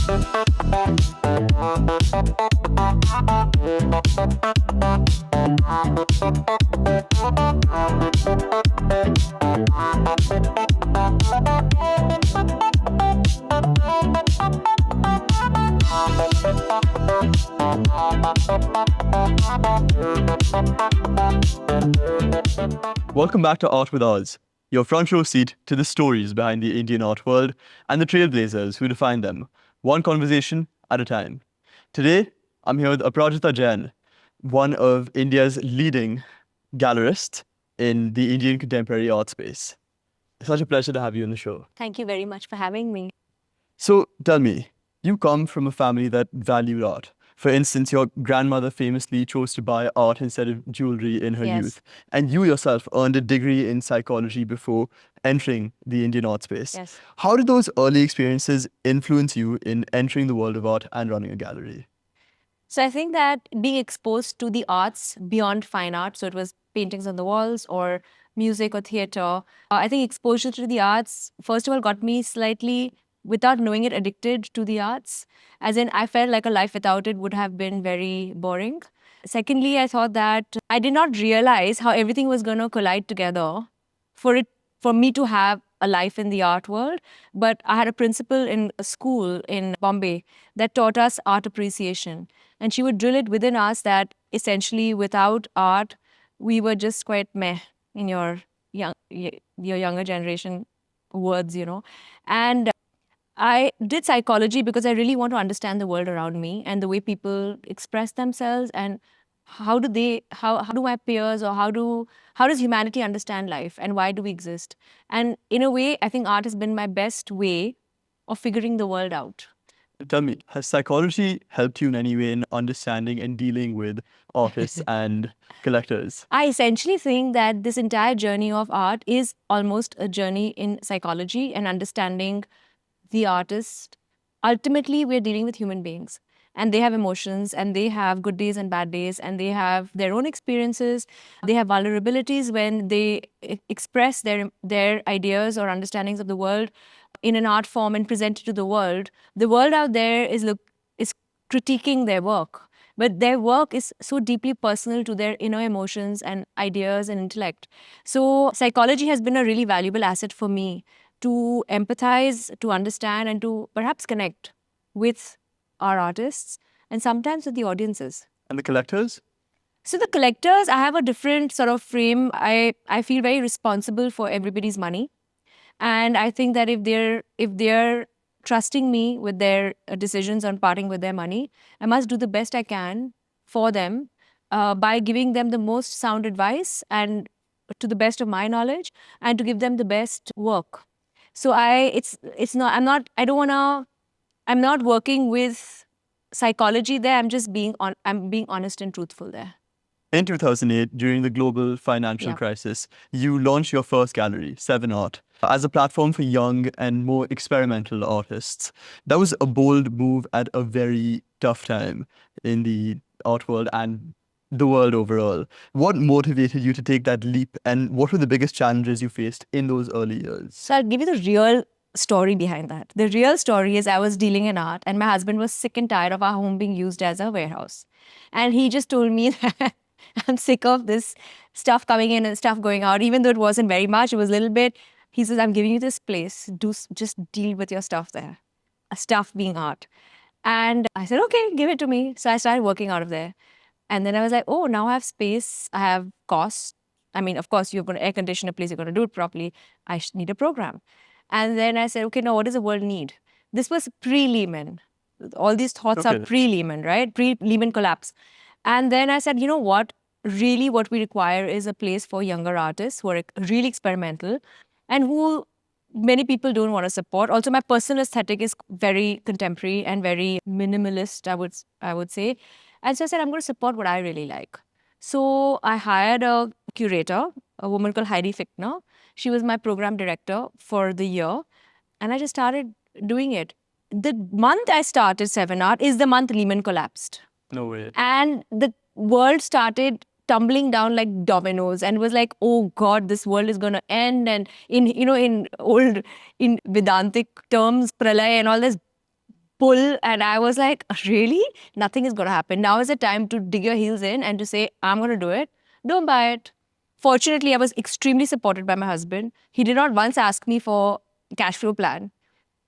Welcome back to Art with Oz, your front row seat to the stories behind the Indian art world and the trailblazers who define them, one conversation at a time. Today, I'm here with Aparajita Jain, one of India's leading gallerists in the Indian contemporary art space. It's such a pleasure to have you on the show. Thank you very much for having me. So tell me, you come from a family that valued art. For instance, your grandmother famously chose to buy art instead of jewelry in her Yes. youth. And you yourself earned a degree in psychology before entering the Indian art space. Yes. How did those early experiences influence you in entering the world of art and running a gallery? So I think that being exposed to the arts beyond fine art, so it was paintings on the walls or music or theater, I think exposure to the arts, first of all, got me slightly, without knowing it, addicted to the arts. As in, I felt like a life without it would have been very boring. Secondly, I thought that I did not realize how everything was going to collide together for me to have a life in the art world. But I had a principal in a school in Bombay that taught us art appreciation. And she would drill it within us that essentially without art, we were just quite meh in your younger generation words, And I did psychology because I really want to understand the world around me and the way people express themselves and how do my peers or how does humanity understand life and why do we exist? And in a way, I think art has been my best way of figuring the world out. Tell me, has psychology helped you in any way in understanding and dealing with artists and collectors? I essentially think that this entire journey of art is almost a journey in psychology and understanding the artist. Ultimately, we're dealing with human beings and they have emotions and they have good days and bad days and they have their own experiences. They have vulnerabilities when they express their ideas or understandings of the world in an art form and present it to the world. The world out there is critiquing their work. But their work is so deeply personal to their inner emotions and ideas and intellect. So psychology has been a really valuable asset for me to empathize, to understand, and to perhaps connect with our artists and sometimes with the audiences. And the collectors? So the collectors, I have a different sort of frame. I feel very responsible for everybody's money. And I think that if they're trusting me with their decisions on parting with their money, I must do the best I can for them by giving them the most sound advice and to the best of my knowledge and to give them the best work. So I'm not working with psychology there. I'm being honest and truthful there. In 2008, during the global financial crisis, you launched your first gallery, Seven Art, as a platform for young and more experimental artists. That was a bold move at a very tough time in the art world and the world overall. What motivated you to take that leap and what were the biggest challenges you faced in those early years? So I'll give you the real story behind that. The real story is I was dealing in art and my husband was sick and tired of our home being used as a warehouse. And he just told me that I'm sick of this stuff coming in and stuff going out, even though it wasn't very much, it was a little bit. He says, I'm giving you this place, just deal with your stuff there. Stuff being art. And I said, okay, give it to me. So I started working out of there. And then I was like, oh, now I have space, I have costs. I mean, of course, you're going to air condition a place, you're going to do it properly. I need a program. And then I said, okay, now what does the world need? This was pre-Lehman. All these thoughts are pre-Lehman, right? Pre-Lehman collapse. And then I said, you know what? Really what we require is a place for younger artists who are really experimental and who many people don't want to support. Also, my personal aesthetic is very contemporary and very minimalist, I would say. And so I said, I'm going to support what I really like. So I hired a curator, a woman called Heidi Fichtner. She was my program director for the year. And I just started doing it. The month I started Seven Art is the month Lehman collapsed. No way. And the world started tumbling down like dominoes and was like, oh God, this world is going to end. And in Vedantic terms, pralay and all this pull. And I was like, really? Nothing is going to happen. Now is the time to dig your heels in and to say, I'm going to do it. Don't buy it. Fortunately, I was extremely supported by my husband. He did not once ask me for a cash flow plan.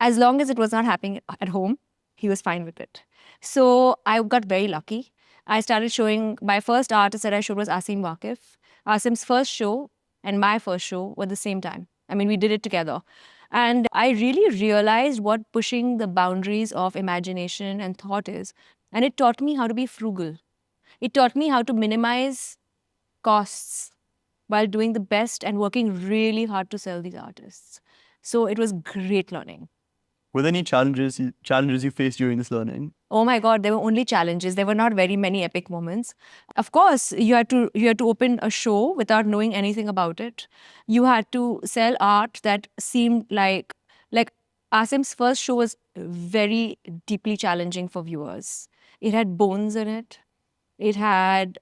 As long as it was not happening at home, he was fine with it. So I got very lucky. I started showing, my first artist that I showed was Asim Waqif. Asim's first show and my first show were the same time. I mean, we did it together. And I really realized what pushing the boundaries of imagination and thought is. And it taught me how to be frugal. It taught me how to minimize costs while doing the best and working really hard to sell these artists. So it was great learning. Were there any challenges you faced during this learning? Oh my God, there were only challenges. There were not very many epic moments. Of course, you had to open a show without knowing anything about it. You had to sell art that seemed like Asim's first show was very deeply challenging for viewers. It had bones in it. It had,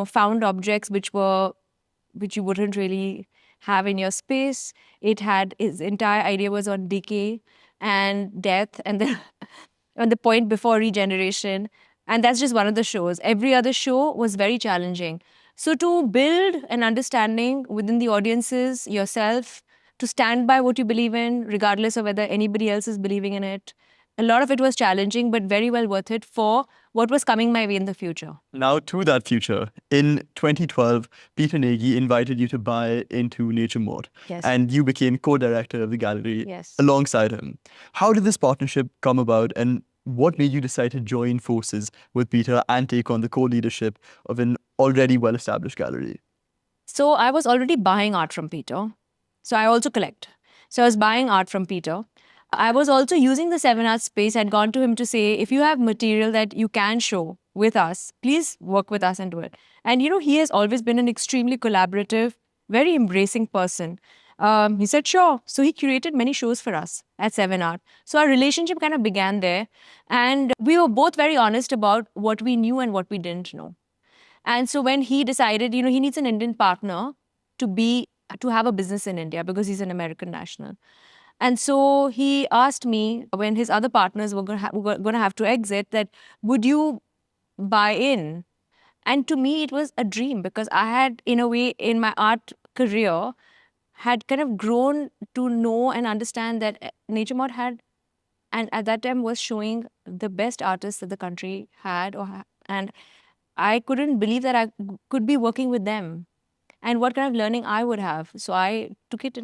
found objects which you wouldn't really have in your space. It had, his entire idea was on decay and death and then on the point before regeneration. And that's just one of the shows. Every other show was very challenging. So to build an understanding within the audiences, yourself, to stand by what you believe in, regardless of whether anybody else is believing in it, a lot of it was challenging, but very well worth it for what was coming my way in the future. Now to that future. In 2012, Peter Nagy invited you to buy into Nature Morte. Yes. And you became co-director of the gallery Yes. alongside him. How did this partnership come about, and what made you decide to join forces with Peter and take on the co-leadership of an already well-established gallery? So I was already buying art from Peter. So I also collect. So I was buying art from Peter. I was also using the 7 Arts space. I'd gone to him to say, if you have material that you can show with us, please work with us and do it. And he has always been an extremely collaborative, very embracing person. He said, sure. So he curated many shows for us at 7 Art. So our relationship kind of began there. And we were both very honest about what we knew and what we didn't know. And so when he decided, he needs an Indian partner to have a business in India because he's an American national. And so he asked me, when his other partners were going to have to exit, that would you buy in? And to me, it was a dream because I had, in a way, in my art career, had kind of grown to know and understand that Nature Morte had, and at that time was showing the best artists that the country had, and I couldn't believe that I could be working with them and what kind of learning I would have. So I took it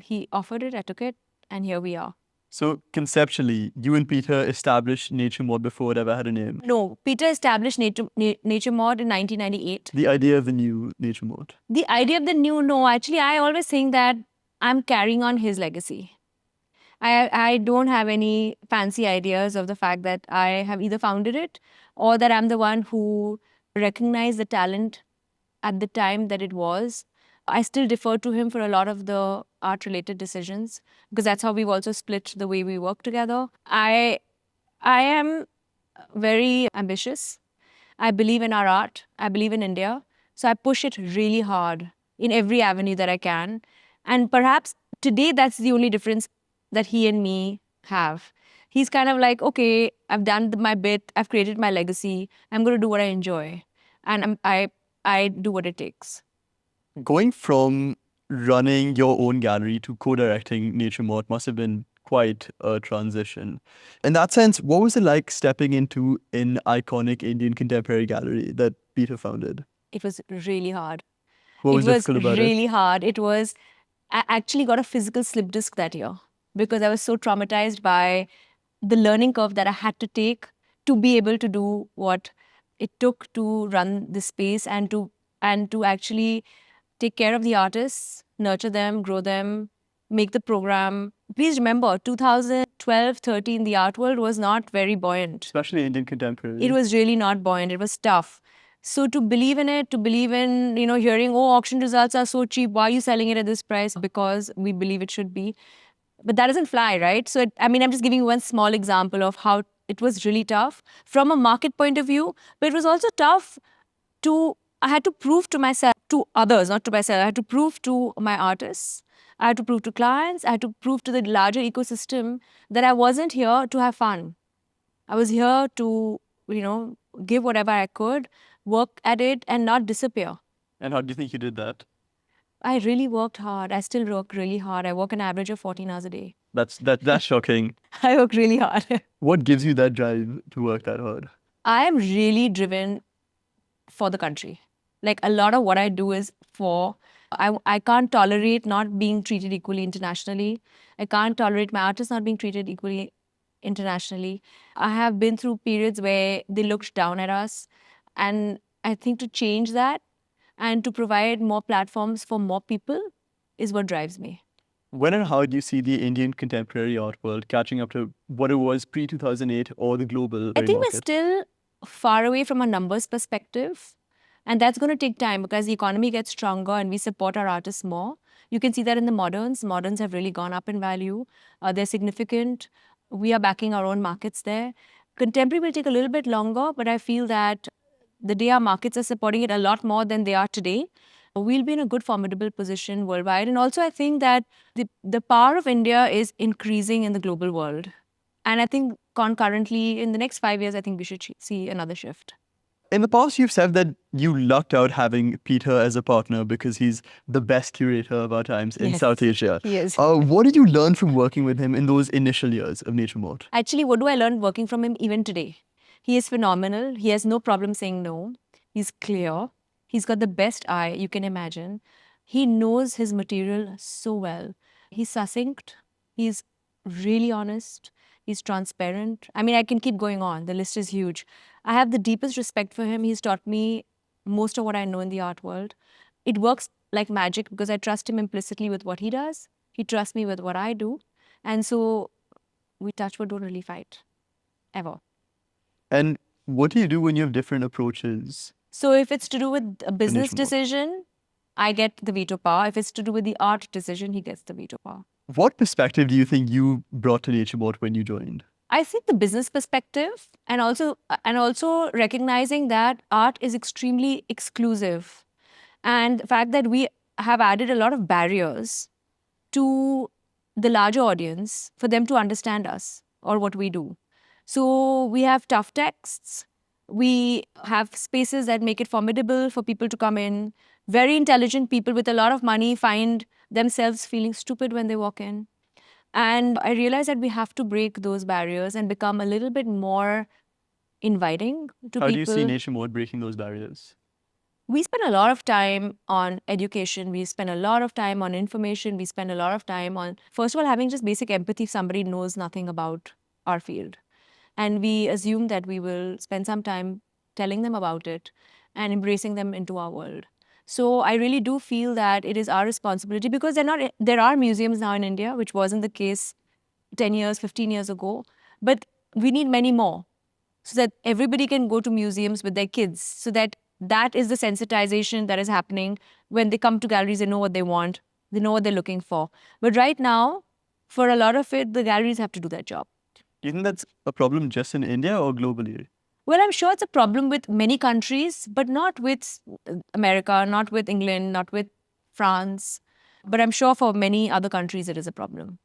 he offered it, I took it, and here we are. So conceptually, you and Peter established Nature Morte before it ever had a name. No, Peter established Nature Morte in 1998. The idea of the new Nature Morte. The idea of the new, no, actually, I always think that I'm carrying on his legacy. I don't have any fancy ideas of the fact that I have either founded it or that I'm the one who recognized the talent at the time that it was. I still defer to him for a lot of the art-related decisions because that's how we've also split the way we work together. I am very ambitious. I believe in our art. I believe in India. So I push it really hard in every avenue that I can. And perhaps today that's the only difference that he and me have. He's kind of like, okay, I've done my bit. I've created my legacy. I'm going to do what I enjoy. And I do what it takes. Going from running your own gallery to co-directing Nature Morte must have been quite a transition. In that sense, what was it like stepping into an iconic Indian contemporary gallery that Peter founded? It was really hard. What was difficult about it? It was really hard. I actually got a physical slip disc that year because I was so traumatized by the learning curve that I had to take to be able to do what it took to run this space and to actually take care of the artists, nurture them, grow them, make the program. Please remember, 2012-13, the art world was not very buoyant. Especially Indian contemporary. It was really not buoyant. It was tough. So to believe in it, to believe in, hearing, oh, auction results are so cheap. Why are you selling it at this price? Because we believe it should be. But that doesn't fly, right? So, I'm just giving you one small example of how it was really tough from a market point of view. But it was also tough to I had to prove to myself, to others, not to myself, I had to prove to my artists, I had to prove to clients, I had to prove to the larger ecosystem that I wasn't here to have fun. I was here to, give whatever I could, work at it, and not disappear. And how do you think you did that? I really worked hard. I still work really hard. I work an average of 14 hours a day. That's shocking. I work really hard. What gives you that drive to work that hard? I am really driven for the country. Like a lot of what I do is I can't tolerate not being treated equally internationally. I can't tolerate my artists not being treated equally internationally. I have been through periods where they looked down at us. And I think to change that and to provide more platforms for more people is what drives me. When and how do you see the Indian contemporary art world catching up to what it was pre-2008 or the global I think we're market? still far away from a numbers perspective. And that's going to take time because the economy gets stronger and we support our artists more. You can see that in the moderns. Moderns have really gone up in value. They're significant. We are backing our own markets there. Contemporary will take a little bit longer, but I feel that the day our markets are supporting it a lot more than they are today, we'll be in a good, formidable position worldwide. And also, I think that the power of India is increasing in the global world. And I think concurrently, in the next 5 years, I think we should see another shift. In the past, you've said that you lucked out having Peter as a partner because he's the best curator of our times in Yes, South Asia. he is. What did you learn from working with him in those initial years of Nature Morte? Actually, what do I learn working from him even today? He is phenomenal. He has no problem saying no. He's clear. He's got the best eye you can imagine. He knows his material so well. He's succinct. He's really honest. He's transparent. I mean, I can keep going on. The list is huge. I have the deepest respect for him. He's taught me most of what I know in the art world. It works like magic because I trust him implicitly with what he does. He trusts me with what I do. And so we touch wood, don't really fight. Ever. And what do you do when you have different approaches? So if it's to do with a business Nature Morte. decision, I get the veto power. If it's to do with the art decision, he gets the veto power. What perspective do you think you brought to Nature Morte when you joined? I think the business perspective and also recognizing that art is extremely exclusive. And the fact that we have added a lot of barriers to the larger audience for them to understand us or what we do. So we have tough texts. We have spaces that make it formidable for people to come in. Very intelligent people with a lot of money find themselves feeling stupid when they walk in. And I realized that we have to break those barriers and become a little bit more inviting to How people. do you see Nature Morte breaking those barriers? We spend a lot of time on education. We spend a lot of time on information. We spend a lot of time on, first of all, having just basic empathy if somebody knows nothing about our field. And we assume that we will spend some time telling them about it and embracing them into our world. So I really do feel that it is our responsibility because there are museums now in India, which wasn't the case 10 years, 15 years ago. But we need many more so that everybody can go to museums with their kids, so that is the sensitization that is happening. When they come to galleries, they know what they want. They know what they're looking for. But right now, for a lot of it, the galleries have to do their job. Do you think that's a problem just in India or globally? Well, I'm sure it's a problem with many countries, but not with America, not with England, not with France. But I'm sure for many other countries, it is a problem.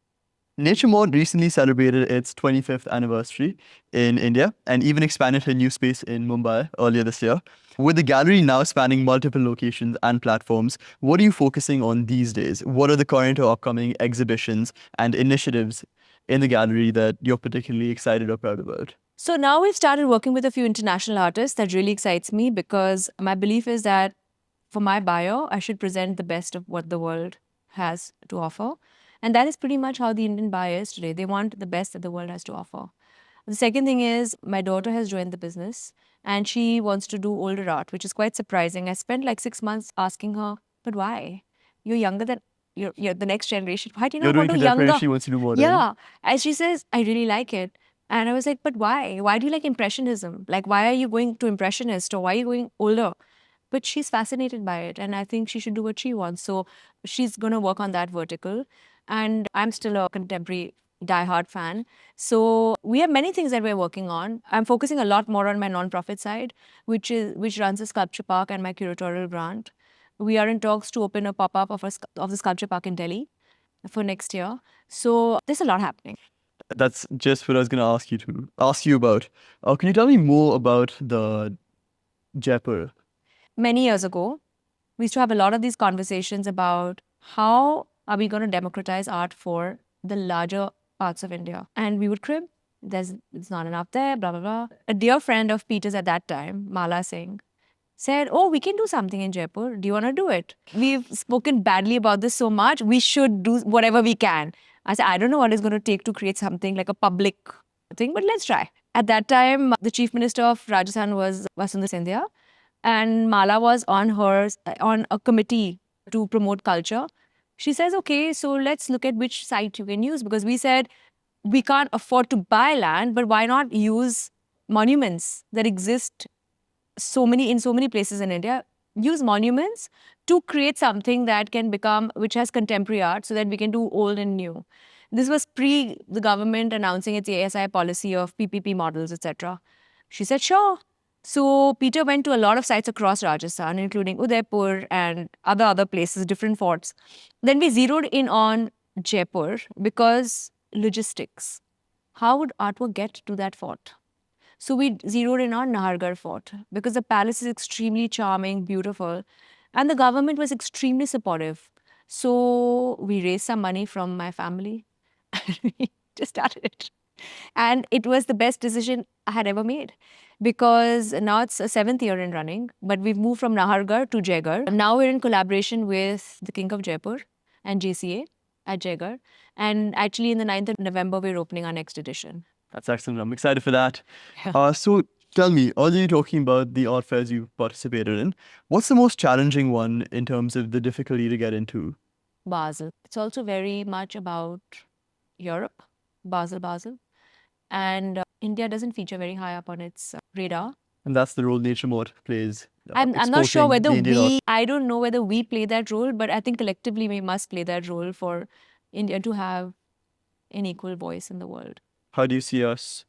Nature Morte recently celebrated its 25th anniversary in India and even expanded her new space in Mumbai earlier this year. With the gallery now spanning multiple locations and platforms, what are you focusing on these days? What are the current or upcoming exhibitions and initiatives in the gallery that you're particularly excited or proud about? So now we've started working with a few international artists. That really excites me because my belief is that for my bio, I should present the best of what the world has to offer. And that is pretty much how the Indian buyer is today. They want the best that the world has to offer. The second thing is my daughter has joined the business and she wants to do older art, which is quite surprising. I spent like 6 months asking her, but why? You're younger than you're the next generation. Why do you not want to do younger? She wants to do modern. Yeah. And she says, I really like it. And I was like, but why? Why do you like Impressionism? Like, why are you going to Impressionist or why are you going older? But she's fascinated by it. And I think she should do what she wants. So she's going to work on that vertical. And I'm still a contemporary diehard fan. So we have many things that we're working on. I'm focusing a lot more on my nonprofit side, which runs a sculpture park and my curatorial grant. We are in talks to open a pop-up of the sculpture park in Delhi for next year. So there's a lot happening. That's just what I was going to ask you about. Can you tell me more about the Jaipur? Many years ago, we used to have a lot of these conversations about how are we going to democratize art for the larger parts of India. And we would crib, it's not enough there, blah, blah, blah. A dear friend of Peter's at that time, Mala Singh, said, oh, we can do something in Jaipur. Do you want to do it? We've spoken badly about this so much. We should do whatever we can. I said, I don't know what it's going to take to create something like a public thing, but let's try. At that time, the chief minister of Rajasthan was Vasundhara Sindhya, and Mala was on a committee to promote culture. She says, okay, so let's look at which site you can use, because we said we can't afford to buy land, but why not use monuments that exist in so many places in India? Use monuments to create something that can become, which has contemporary art, so that we can do old and new. This was pre the government announcing its ASI policy of PPP models, etc. She said, sure. So Peter went to a lot of sites across Rajasthan, including Udaipur and other places, different forts. Then we zeroed in on Jaipur because logistics. How would artwork get to that fort? So we zeroed in on Nahargarh Fort because the palace is extremely charming, beautiful, and the government was extremely supportive. So we raised some money from my family and we just started it. And it was the best decision I had ever made, because now it's a seventh year in running, but we've moved from Nahargarh to Jaigarh. Now we're in collaboration with the King of Jaipur and JCA at Jaigarh. And actually, in the 9th of November, we're opening our next edition. That's excellent. I'm excited for that. Yeah. So tell me, earlier you talking about the art fairs you participated in. What's the most challenging one in terms of the difficulty to get into? Basel. It's also very much about Europe, Basel. And India doesn't feature very high up on its radar. And that's the role Nature Morte plays. I'm not sure exporting whether the Indian art. I don't know whether we play that role, but I think collectively we must play that role for India to have an equal voice in the world. How do you see us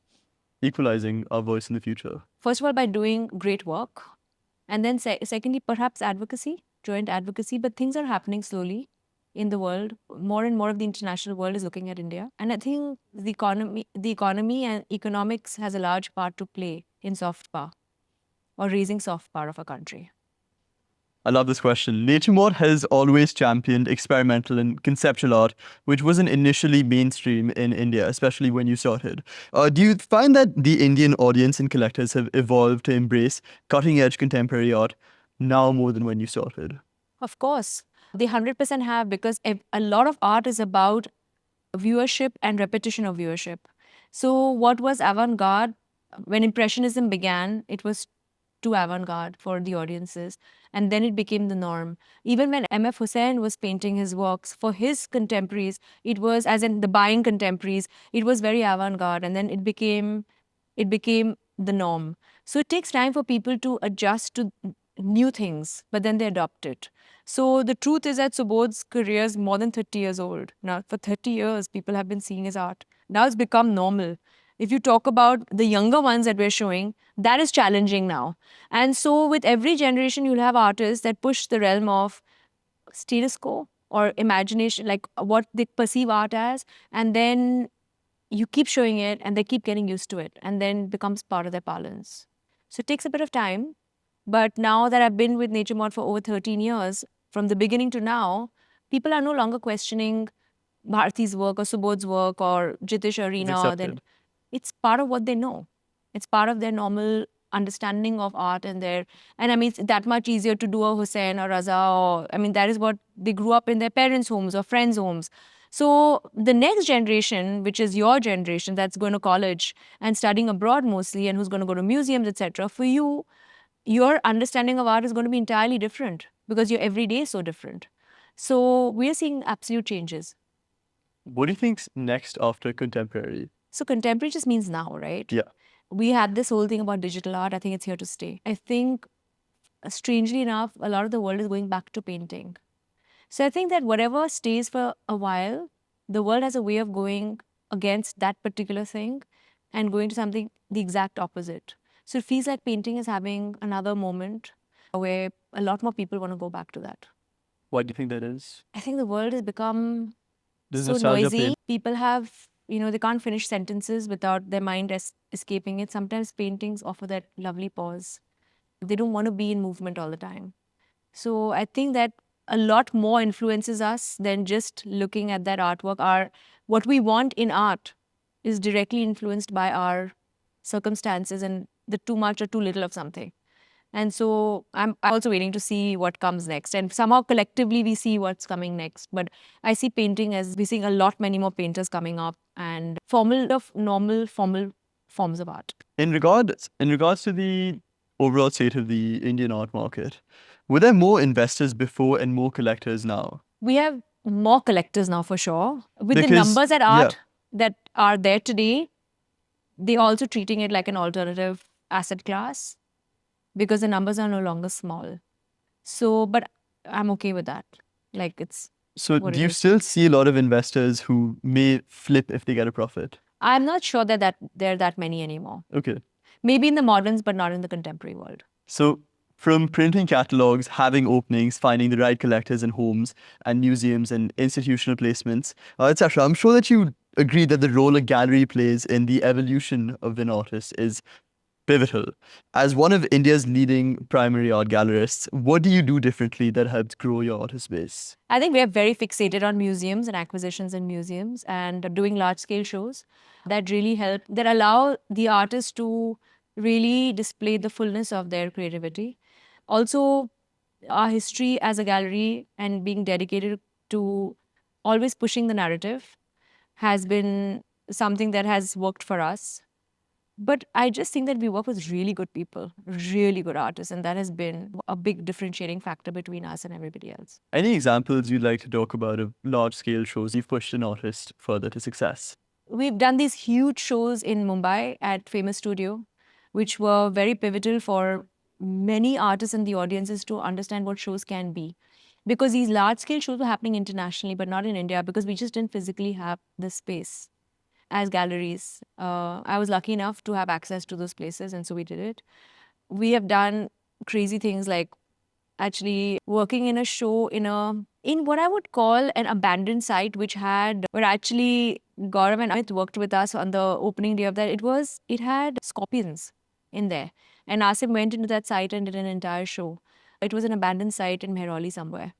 equalizing our voice in the future? First of all, by doing great work. And then secondly, perhaps advocacy, joint advocacy. But things are happening slowly in the world. More and more of the international world is looking at India. And I think the economy and economics has a large part to play in soft power or raising soft power of a country. I love this question. Nature Morte has always championed experimental and conceptual art, which wasn't initially mainstream in India, especially when you started. Do you find that the Indian audience and collectors have evolved to embrace cutting-edge contemporary art now more than when you started? Of course, they 100% have, because a lot of art is about viewership and repetition of viewership. So what was avant-garde? When Impressionism began, it was too avant-garde for the audiences, and then it became the norm. Even when M.F. Hussain was painting his works for his contemporaries, it was, as in the buying contemporaries, it was very avant-garde, and then it became the norm. So it takes time for people to adjust to new things, but then they adopt it. So the truth is that Subodh's career is more than 30 years old. Now, for 30 years, people have been seeing his art. Now it's become normal. If you talk about the younger ones that we're showing, that is challenging now. And so with every generation, you'll have artists that push the realm of status quo or imagination, like what they perceive art as, and then you keep showing it and they keep getting used to it, and then it becomes part of their parlance. So it takes a bit of time. But now that I've been with Nature Morte for over 13 years, from the beginning to now, people are no longer questioning Bharati's work or Subodh's work or Jitish Arena. It's part of what they know. It's part of their normal understanding of art and I mean, it's that much easier to do a Hussain or Raza, or, I mean, that is what they grew up in their parents' homes or friends' homes. So the next generation, which is your generation, that's going to college and studying abroad mostly, and who's going to go to museums, etc., for you, your understanding of art is going to be entirely different because your everyday is so different. So we are seeing absolute changes. What do you think's next after contemporary? So contemporary just means now, right? Yeah. We had this whole thing about digital art. I think it's here to stay. I think, strangely enough, a lot of the world is going back to painting. So I think that whatever stays for a while, the world has a way of going against that particular thing and going to something the exact opposite. So it feels like painting is having another moment where a lot more people want to go back to that. Why do you think that is? I think the world has become There's so nostalgia noisy. pain. People have, they can't finish sentences without their mind escaping it. Sometimes paintings offer that lovely pause. They don't want to be in movement all the time. So I think that a lot more influences us than just looking at that artwork. What we want in art is directly influenced by our circumstances and the too much or too little of something. And so I'm also waiting to see what comes next. And somehow collectively we see what's coming next. But I see painting as we're seeing many more painters coming up and normal formal forms of art. In regards to the overall state of the Indian art market, were there more investors before and more collectors now? We have more collectors now for sure. With the Because numbers at yeah, art that are there today, they're also treating it like an alternative asset class because the numbers are no longer small. So, but I'm okay with that. Like it's so what do it you is. still see a lot of investors who may flip if they get a profit? I'm not sure that there are that many anymore. Okay. Maybe in the moderns, but not in the contemporary world. So from printing catalogs, having openings, finding the right collectors and homes, and museums and institutional placements, etc., I'm sure that you agree that the role a gallery plays in the evolution of an artist is pivotal. As one of India's leading primary art gallerists, what do you do differently that helps grow your artist base? I think we are very fixated on museums and acquisitions in museums and doing large scale shows that really help, that allow the artist to really display the fullness of their creativity. Also, our history as a gallery and being dedicated to always pushing the narrative has been something that has worked for us. But I just think that we work with really good people, really good artists, and that has been a big differentiating factor between us and everybody else. Any examples you'd like to talk about of large scale shows you've pushed an artist further to success? We've done these huge shows in Mumbai at Famous Studio, which were very pivotal for many artists and the audiences to understand what shows can be. Because these large scale shows were happening internationally, but not in India, because we just didn't physically have the space as galleries. I was lucky enough to have access to those places, and so we did it. We have done crazy things like actually working in a show in what I would call an abandoned site, where actually Gaurav and Amit worked with us on the opening day of that. It had scorpions in there, and Asim went into that site and did an entire show. It was an abandoned site in Mehrauli somewhere.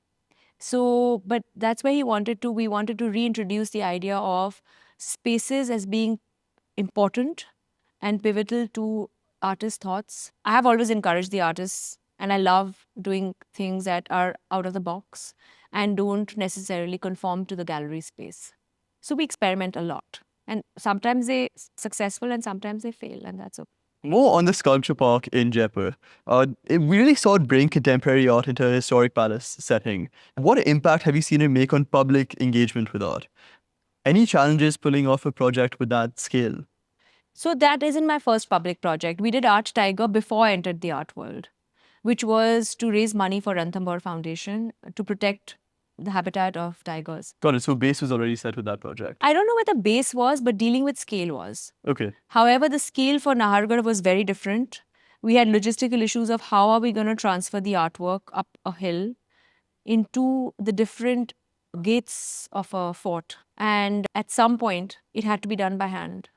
So, but that's where we wanted to reintroduce the idea of spaces as being important and pivotal to artists' thoughts. I have always encouraged the artists, and I love doing things that are out of the box and don't necessarily conform to the gallery space. So we experiment a lot. And sometimes they successful and sometimes they fail, and that's okay. More on the sculpture park in Jaipur. We really saw it bring contemporary art into a historic palace setting. What impact have you seen it make on public engagement with art? Any challenges pulling off a project with that scale? So that isn't my first public project. We did Art Tiger before I entered the art world, which was to raise money for Ranthambore Foundation to protect the habitat of tigers. Got it. So base was already set with that project. I don't know where the base was, but dealing with scale was. Okay. However, the scale for Nahargarh was very different. We had logistical issues of how are we going to transfer the artwork up a hill into the different gates of a fort. And at some point, it had to be done by hand.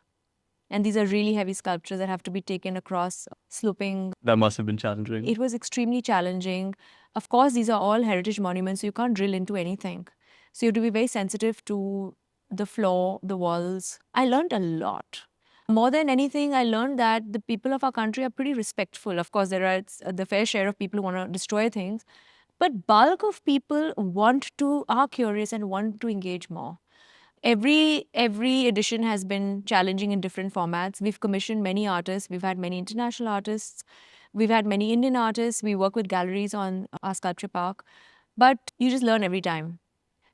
And these are really heavy sculptures that have to be taken across sloping. That must have been challenging. It was extremely challenging. Of course, these are all heritage monuments, so you can't drill into anything. So you have to be very sensitive to the floor, the walls. I learned a lot. More than anything, I learned that the people of our country are pretty respectful. Of course, there are the fair share of people who want to destroy things, but bulk of people are curious and want to engage more. Every edition has been challenging in different formats. We've commissioned many artists. We've had many international artists. We've had many Indian artists. We work with galleries on our sculpture park. But you just learn every time.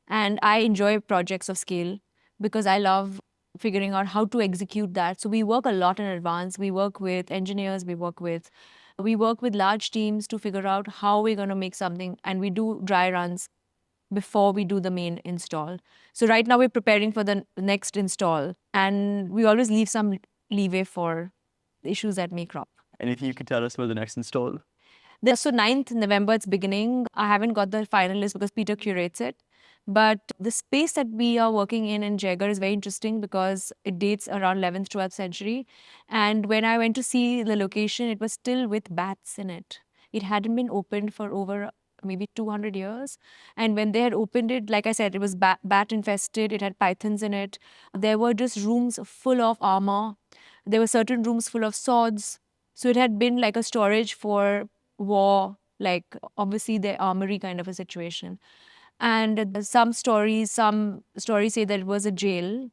And I enjoy projects of scale because I love figuring out how to execute that. So we work a lot in advance. We work with engineers. We work with large teams to figure out how we're going to make something. And we do dry runs before we do the main install. So right now we're preparing for the next install, and we always leave some leeway for issues that may crop. Anything you can tell us about the next install? So 9th November, it's beginning. I haven't got the final list because Peter curates it. But the space that we are working in Jagar is very interesting because it dates around 11th, 12th century. And when I went to see the location, it was still with bats in it. It hadn't been opened for over maybe 200 years. And when they had opened it, like I said, it was bat infested. It had pythons in it. There were just rooms full of armor. There were certain rooms full of swords. So it had been like a storage for war, like obviously the armory kind of a situation. And some stories say that it was a jail.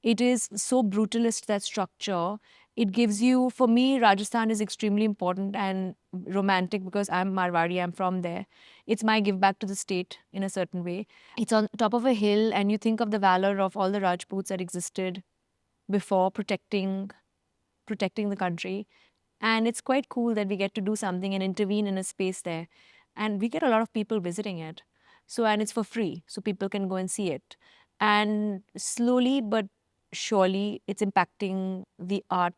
It is so brutalist, that structure. It gives you, for me, Rajasthan is extremely important and romantic because I'm Marwari, I'm from there. It's my give back to the state in a certain way. It's on top of a hill, and you think of the valor of all the Rajputs that existed before protecting the country. And it's quite cool that we get to do something and intervene in a space there. And we get a lot of people visiting it. So, and it's for free, so people can go and see it. And slowly but surely, it's impacting the art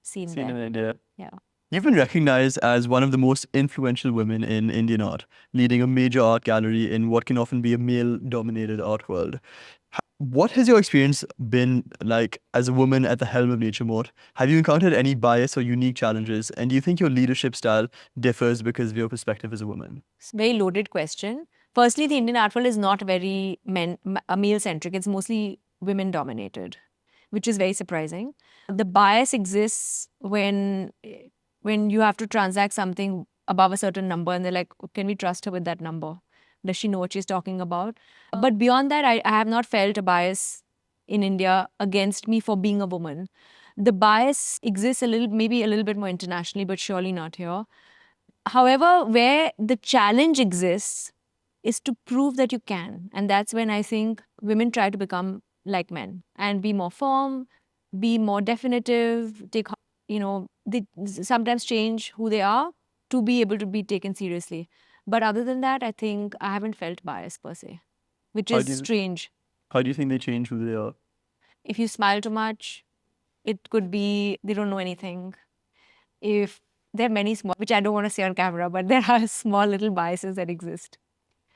scene Seen in there. India. Yeah. You've been recognized as one of the most influential women in Indian art, leading a major art gallery in what can often be a male-dominated art world. What has your experience been like as a woman at the helm of Nature Morte? Have you encountered any bias or unique challenges? And do you think your leadership style differs because of your perspective as a woman? It's a very loaded question. Firstly, the Indian art world is not very male-centric. It's mostly women-dominated, which is very surprising. The bias exists when you have to transact something above a certain number and they're like, can we trust her with that number? Does she know what she's talking about? But beyond that, I have not felt a bias in India against me for being a woman. The bias exists maybe a little bit more internationally, but surely not here. However, where the challenge exists is to prove that you can. And that's when I think women try to become like men and be more firm, be more definitive, they sometimes change who they are to be able to be taken seriously. But other than that, I think I haven't felt bias per se, which How is do you, strange. how do you think they change who they are? If you smile too much, it could be they don't know anything. If there are many small, which I don't want to say on camera, but there are small little biases that exist.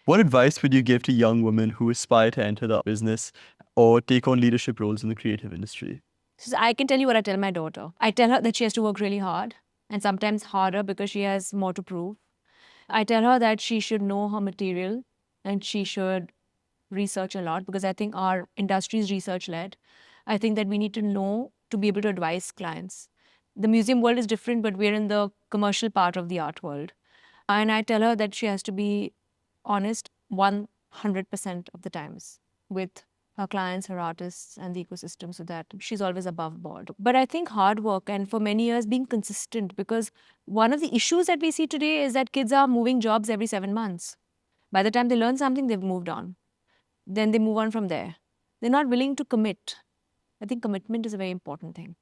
What advice would you give to young women who aspire to enter the business or take on leadership roles in the creative industry? So I can tell you what I tell my daughter. I tell her that she has to work really hard and sometimes harder because she has more to prove. I tell her that she should know her material and she should research a lot because I think our industry is research led. I think that we need to know to be able to advise clients. The museum world is different, but we're in the commercial part of the art world. And I tell her that she has to be honest 100% of the times with her clients, her artists, and the ecosystem so that she's always above board. But I think hard work and for many years being consistent, because one of the issues that we see today is that kids are moving jobs every 7 months. By the time they learn something, they've moved on. Then they move on from there. They're not willing to commit. I think commitment is a very important thing.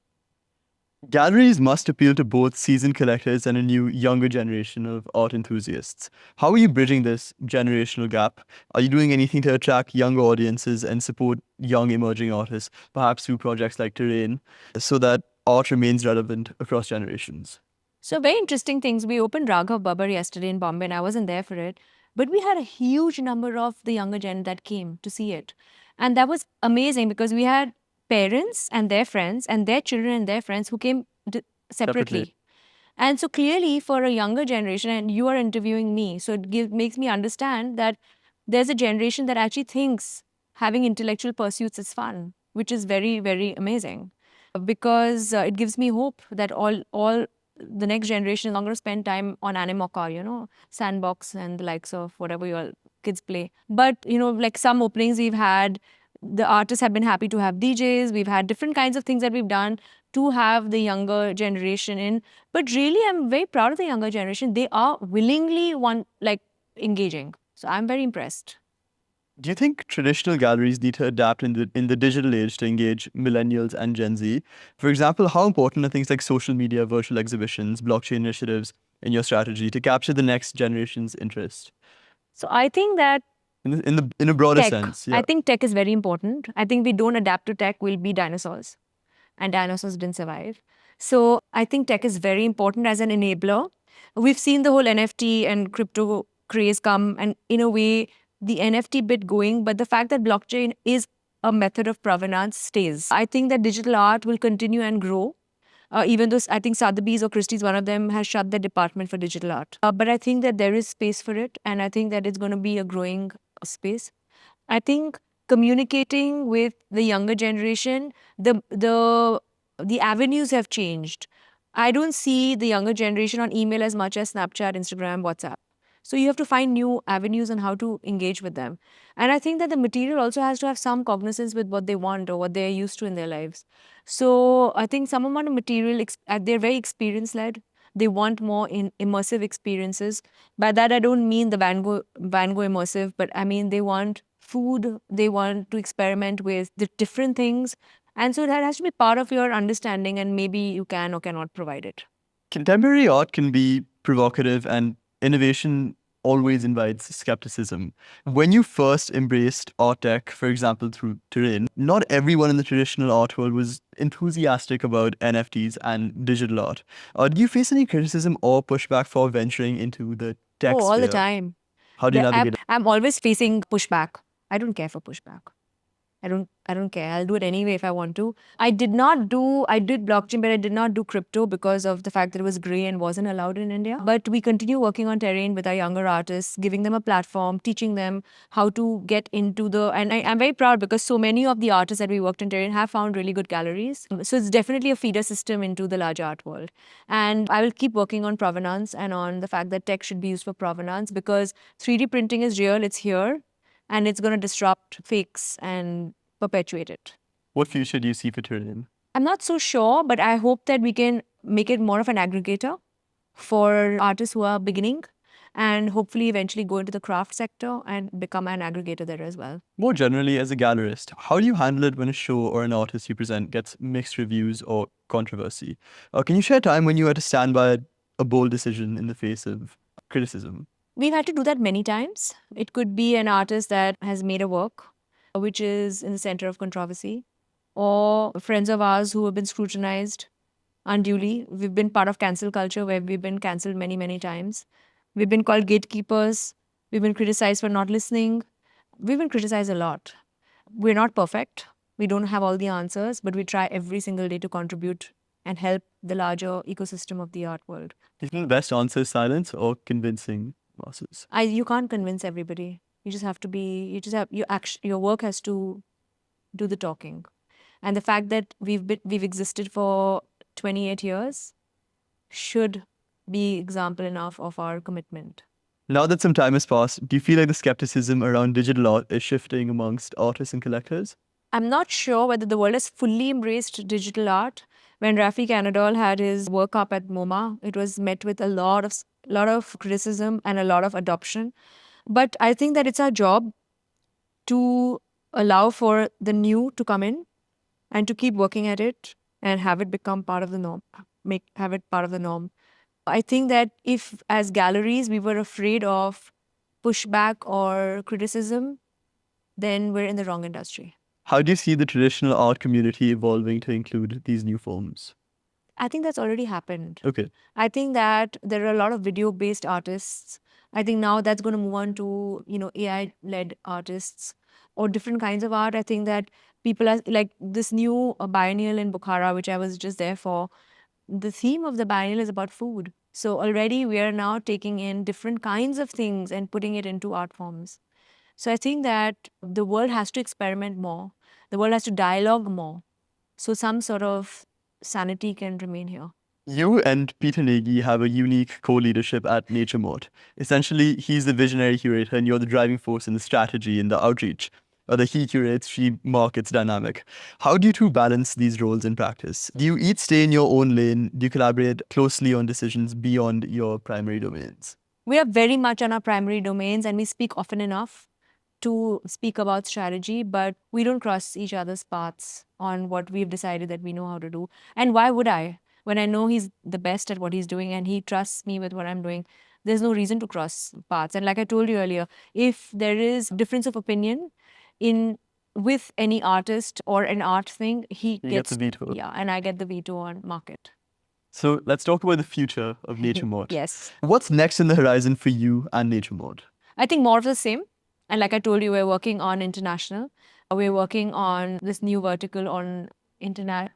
Galleries must appeal to both seasoned collectors and a new, younger generation of art enthusiasts. How are you bridging this generational gap? Are you doing anything to attract younger audiences and support young emerging artists, perhaps through projects like Terrain, so that art remains relevant across generations? So very interesting things. We opened Raghav Babbar yesterday in Bombay and I wasn't there for it. But we had a huge number of the younger gen that came to see it. And that was amazing because we had parents and their friends and their children and their friends who came separately. And so clearly for a younger generation, and you are interviewing me, so it makes me understand that there's a generation that actually thinks having intellectual pursuits is fun, which is very, very amazing. Because it gives me hope that all the next generation is not going to spend time on Animoca, Sandbox and the likes of whatever your kids play. But, like some openings we've had, the artists have been happy to have DJs. We've had different kinds of things that we've done to have the younger generation in. But really, I'm very proud of the younger generation. They are willingly engaging. So I'm very impressed. Do you think traditional galleries need to adapt in the digital age to engage millennials and Gen Z? For example, how important are things like social media, virtual exhibitions, blockchain initiatives in your strategy to capture the next generation's interest? So I think that In a broader Tech. sense, I yeah. think tech is very important. I think we don't adapt to tech, we'll be dinosaurs. And dinosaurs didn't survive. So I think tech is very important as an enabler. We've seen the whole NFT and crypto craze come, and in a way, the NFT bit going, but the fact that blockchain is a method of provenance stays. I think that digital art will continue and grow. Even though I think Sotheby's or Christie's, one of them, has shut their department for digital art. But I think that there is space for it, and I think that it's going to be a growing space. I think communicating with the younger generation, the avenues have changed. I don't see the younger generation on email as much as Snapchat, Instagram, WhatsApp. So you have to find new avenues on how to engage with them. And I think that the material also has to have some cognizance with what they want or what they're used to in their lives. So I think some amount of material, they're very experience led. They want more in immersive experiences. By that, I don't mean the Van Gogh immersive, but I mean they want food, they want to experiment with the different things. And so that has to be part of your understanding, and maybe you can or cannot provide it. Contemporary art can be provocative, and innovation always invites skepticism. When you first embraced art tech, for example, through Terrain, not everyone in the traditional art world was enthusiastic about NFTs and digital art. Do you face any criticism or pushback for venturing into the tech Oh, all the sphere? time. How do you navigate it? I'm always facing pushback. I don't care for pushback. I don't care. I'll do it anyway if I want to. I did blockchain, but I did not do crypto because of the fact that it was gray and wasn't allowed in India. But we continue working on Terrain with our younger artists, giving them a platform, teaching them how to get into I'm very proud because so many of the artists that we worked in Terrain have found really good galleries. So it's definitely a feeder system into the larger art world. And I will keep working on provenance and on the fact that tech should be used for provenance, because 3D printing is real, it's here, and it's going to disrupt fakes and perpetuate it. What future do you see for Terrain? I'm not so sure, but I hope that we can make it more of an aggregator for artists who are beginning, and hopefully eventually go into the craft sector and become an aggregator there as well. More generally, as a gallerist, how do you handle it when a show or an artist you present gets mixed reviews or controversy? Can you share a time when you had to stand by a bold decision in the face of criticism? We've had to do that many times. It could be an artist that has made a work which is in the center of controversy, or friends of ours who have been scrutinized unduly. We've been part of cancel culture where we've been cancelled many, many times. We've been called gatekeepers. We've been criticized for not listening. We've been criticized a lot. We're not perfect. We don't have all the answers, but we try every single day to contribute and help the larger ecosystem of the art world. Do you think the best answer is silence or convincing masses? You can't convince everybody. You just have to be. Your work has to do the talking, and the fact that we've existed for 28 years should be example enough of our commitment. Now that some time has passed, do you feel like the skepticism around digital art is shifting amongst artists and collectors? I'm not sure whether the world has fully embraced digital art. When Rafi Canadol had his work up at MoMA, it was met with a lot of criticism and a lot of adoption. But I think that it's our job to allow for the new to come in and to keep working at it and have it become part of the norm, have it part of the norm. I think that if as galleries we were afraid of pushback or criticism, then we're in the wrong industry. How do you see the traditional art community evolving to include these new forms? I think that's already happened. Okay. I think that there are a lot of video-based artists. I think now that's going to move on to, AI-led artists or different kinds of art. I think that people are like this new biennial in Bukhara, which I was just there for. The theme of the biennial is about food. So already we are now taking in different kinds of things and putting it into art forms. So I think that the world has to experiment more. The world has to dialogue more. So some sort of sanity can remain here. You and Peter Nagy have a unique co-leadership at Nature Morte. Essentially, he's the visionary curator and you're the driving force in the strategy and the outreach. He curates, she markets dynamic. How do you two balance these roles in practice? Do you each stay in your own lane? Do you collaborate closely on decisions beyond your primary domains? We are very much on our primary domains and we speak often enough to speak about strategy, but we don't cross each other's paths on what we've decided that we know how to do. And why would I? When I know he's the best at what he's doing and he trusts me with what I'm doing, there's no reason to cross paths. And like I told you earlier, if there is difference of opinion in with any artist or an art thing, he gets a veto. Yeah, and I get the veto on market. So let's talk about the future of Nature Morte. Yes. What's next in the horizon for you and Nature Morte? I think more of the same. And like I told you, we're working on international. We're working on this new vertical on internet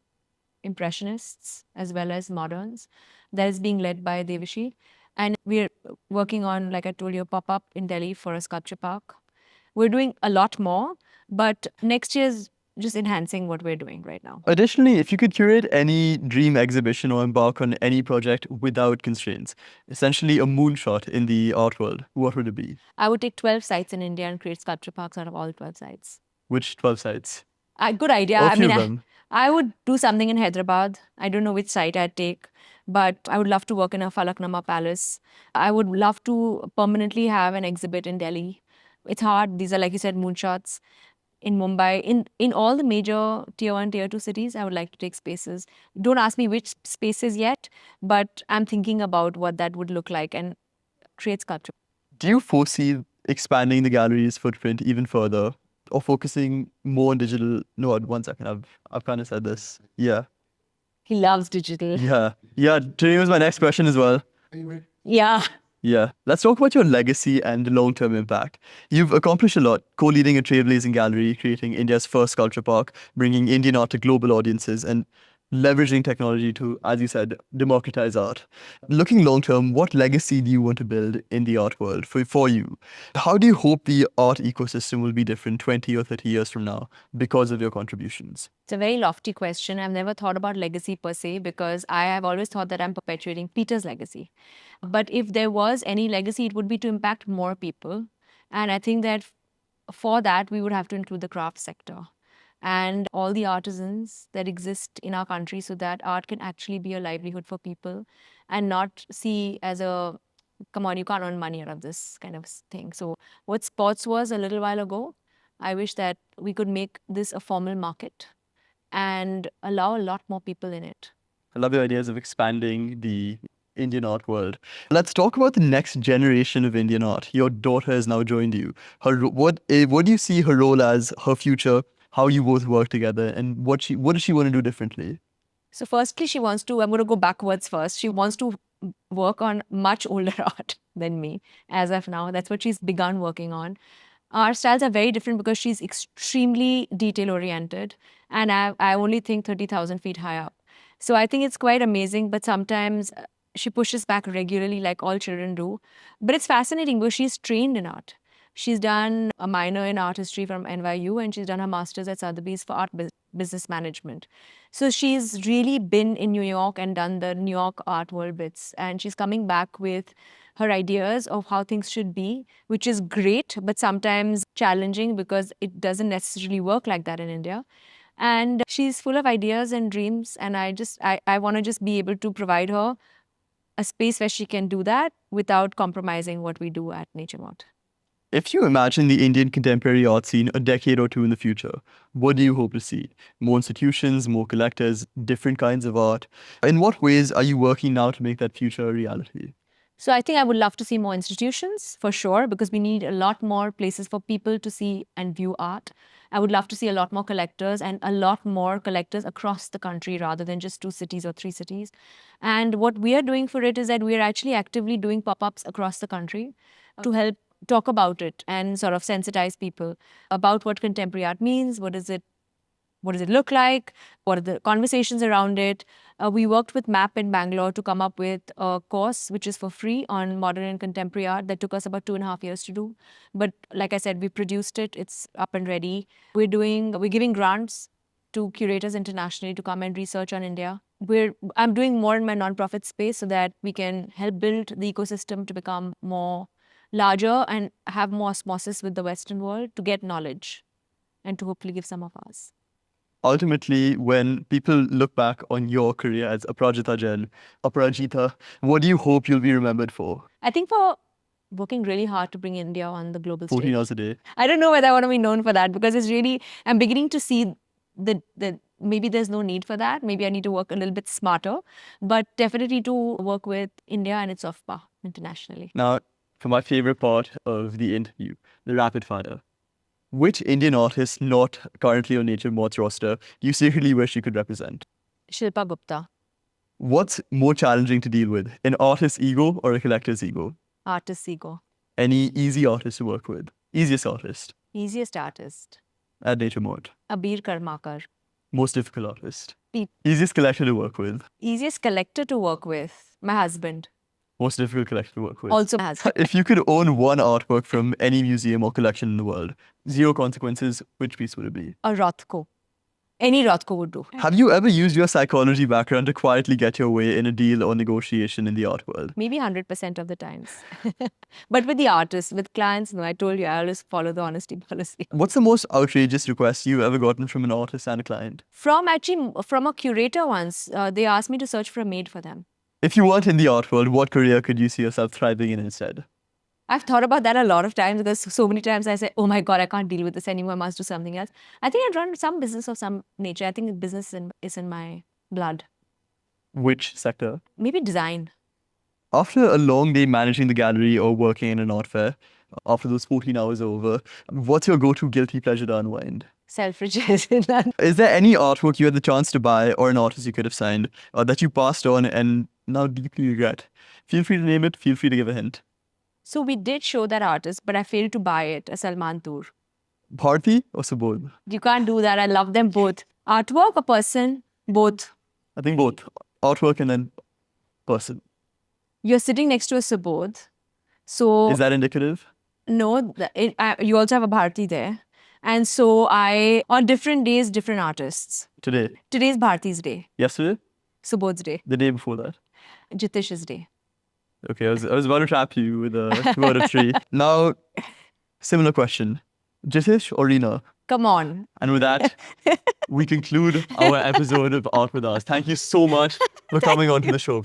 impressionists as well as moderns that is being led by Devashi. And we're working on, like I told you, a pop-up in Delhi for a sculpture park. We're doing a lot more, but next year's just enhancing what we're doing right now. Additionally, if you could curate any dream exhibition or embark on any project without constraints, essentially a moonshot in the art world, what would it be? I would take 12 sites in India and create sculpture parks out of all 12 sites. Which 12 sites? Good idea. Or a few of them. I would do something in Hyderabad. I don't know which site I'd take, but I would love to work in a Falaknuma palace. I would love to permanently have an exhibit in Delhi. It's hard. These are, like you said, moonshots. In Mumbai, in all the major tier 1, tier 2 cities, I would like to take spaces. Don't ask me which spaces yet, but I'm thinking about what that would look like and create sculpture. Do you foresee expanding the gallery's footprint even further or focusing more on digital? No, one second. I've kind of said this. Yeah. He loves digital. Yeah. Today was my next question as well. Yeah. Yeah. Let's talk about your legacy and long-term impact. You've accomplished a lot, co-leading a trailblazing gallery, creating India's first sculpture park, bringing Indian art to global audiences, and leveraging technology to, as you said, democratize art. Looking long-term, what legacy do you want to build in the art world for you? How do you hope the art ecosystem will be different 20 or 30 years from now because of your contributions? It's a very lofty question. I've never thought about legacy per se because I have always thought that I'm perpetuating Peter's legacy. But if there was any legacy, it would be to impact more people. And I think that for that, we would have to include the craft sector and all the artisans that exist in our country so that art can actually be a livelihood for people and not see as a, come on, you can't earn money out of this kind of thing. So what sports was a little while ago, I wish that we could make this a formal market and allow a lot more people in it. I love your ideas of expanding the Indian art world. Let's talk about the next generation of Indian art. Your daughter has now joined you. What do you see her role as, her future, how you both work together, and what does she want to do differently? So firstly, I'm going to go backwards first. She wants to work on much older art than me as of now. That's what she's begun working on. Our styles are very different because she's extremely detail oriented and I only think 30,000 feet high up. So I think it's quite amazing, but sometimes she pushes back regularly like all children do. But it's fascinating because she's trained in art. She's done a minor in art history from NYU and she's done her master's at Sotheby's for art business management. So she's really been in New York and done the New York art world bits. And she's coming back with her ideas of how things should be, which is great, but sometimes challenging because it doesn't necessarily work like that in India. And she's full of ideas and dreams. And I want to just be able to provide her a space where she can do that without compromising what we do at Nature Morte. If you imagine the Indian contemporary art scene a decade or two in the future, what do you hope to see? More institutions, more collectors, different kinds of art? In what ways are you working now to make that future a reality? So I think I would love to see more institutions for sure, because we need a lot more places for people to see and view art. I would love to see a lot more collectors and a lot more collectors across the country rather than just 2 cities or 3 cities. And what we are doing for it is that we are actually actively doing pop-ups across the country to help talk about it and sort of sensitize people about what contemporary art means, what does it look like, what are the conversations around it. We worked with MAP in Bangalore to come up with a course which is for free on modern and contemporary art that took us about 2.5 years to do. But like I said, we produced it, it's up and ready. We're giving grants to curators internationally to come and research on India. I'm doing more in my nonprofit space so that we can help build the ecosystem to become more larger and have more osmosis with the Western world to get knowledge and to hopefully give some of ours. Ultimately, when people look back on your career as Aparajita Jain, Aparajita, what do you hope you'll be remembered for? I think for working really hard to bring India on the global stage. 14 hours a day. I don't know whether I want to be known for that because I'm beginning to see that maybe there's no need for that. Maybe I need to work a little bit smarter, but definitely to work with India and its soft power. internationally. Now, for my favorite part of the interview, the rapid fire. Which Indian artist not currently on Nature Morte's roster do you secretly wish you could represent? Shilpa Gupta, What's more challenging to deal with, an artist's ego or a collector's ego? artist ego. Any easy artist to work with? Easiest artist Easiest artist, at Nature Morte? Abir Karmakar. Most difficult artist? Pete. Easiest collector to work with? Easiest collector to work with, my husband. Most difficult collector to work with? Also my husband. If you could own one artwork from any museum or collection in the world, zero consequences, which piece would it be? A Rothko. Any Rothko would do. Have you ever used your psychology background to quietly get your way in a deal or negotiation in the art world? Maybe 100% of the times. But with the artists, with clients, no, I told you, I always follow the honesty policy. What's the most outrageous request you've ever gotten from an artist and a client? From a curator once, they asked me to search for a maid for them. If you weren't in the art world, what career could you see yourself thriving in instead? I've thought about that a lot of times because so many times I say, oh my God, I can't deal with this anymore. I must do something else. I think I'd run some business of some nature. I think business is in my blood. Which sector? Maybe design. After a long day managing the gallery or working in an art fair, after those 14 hours are over, what's your go-to guilty pleasure to unwind? Self-rejection. Is there any artwork you had the chance to buy or an artist you could have signed that you passed on and now deeply regret? Feel free to name it. Feel free to give a hint. So we did show that artist, but I failed to buy it, a Salman tour. Bharti or Subodh? You can't do that. I love them both. Artwork or person? Both. I think both. Artwork and then person. You're sitting next to a Subodh. So Is that indicative? no, you also have a Bharti there. And so on different days, different artists. Today? Today's Bharti's day. Yesterday? Subodh's day. The day before that? Jitish's day. Okay, I was about to trap you with a word of three. Now, similar question. Jitish or Reena? Come on. And with that, we conclude our episode of Art With Us. Thank you so much for coming onto the show.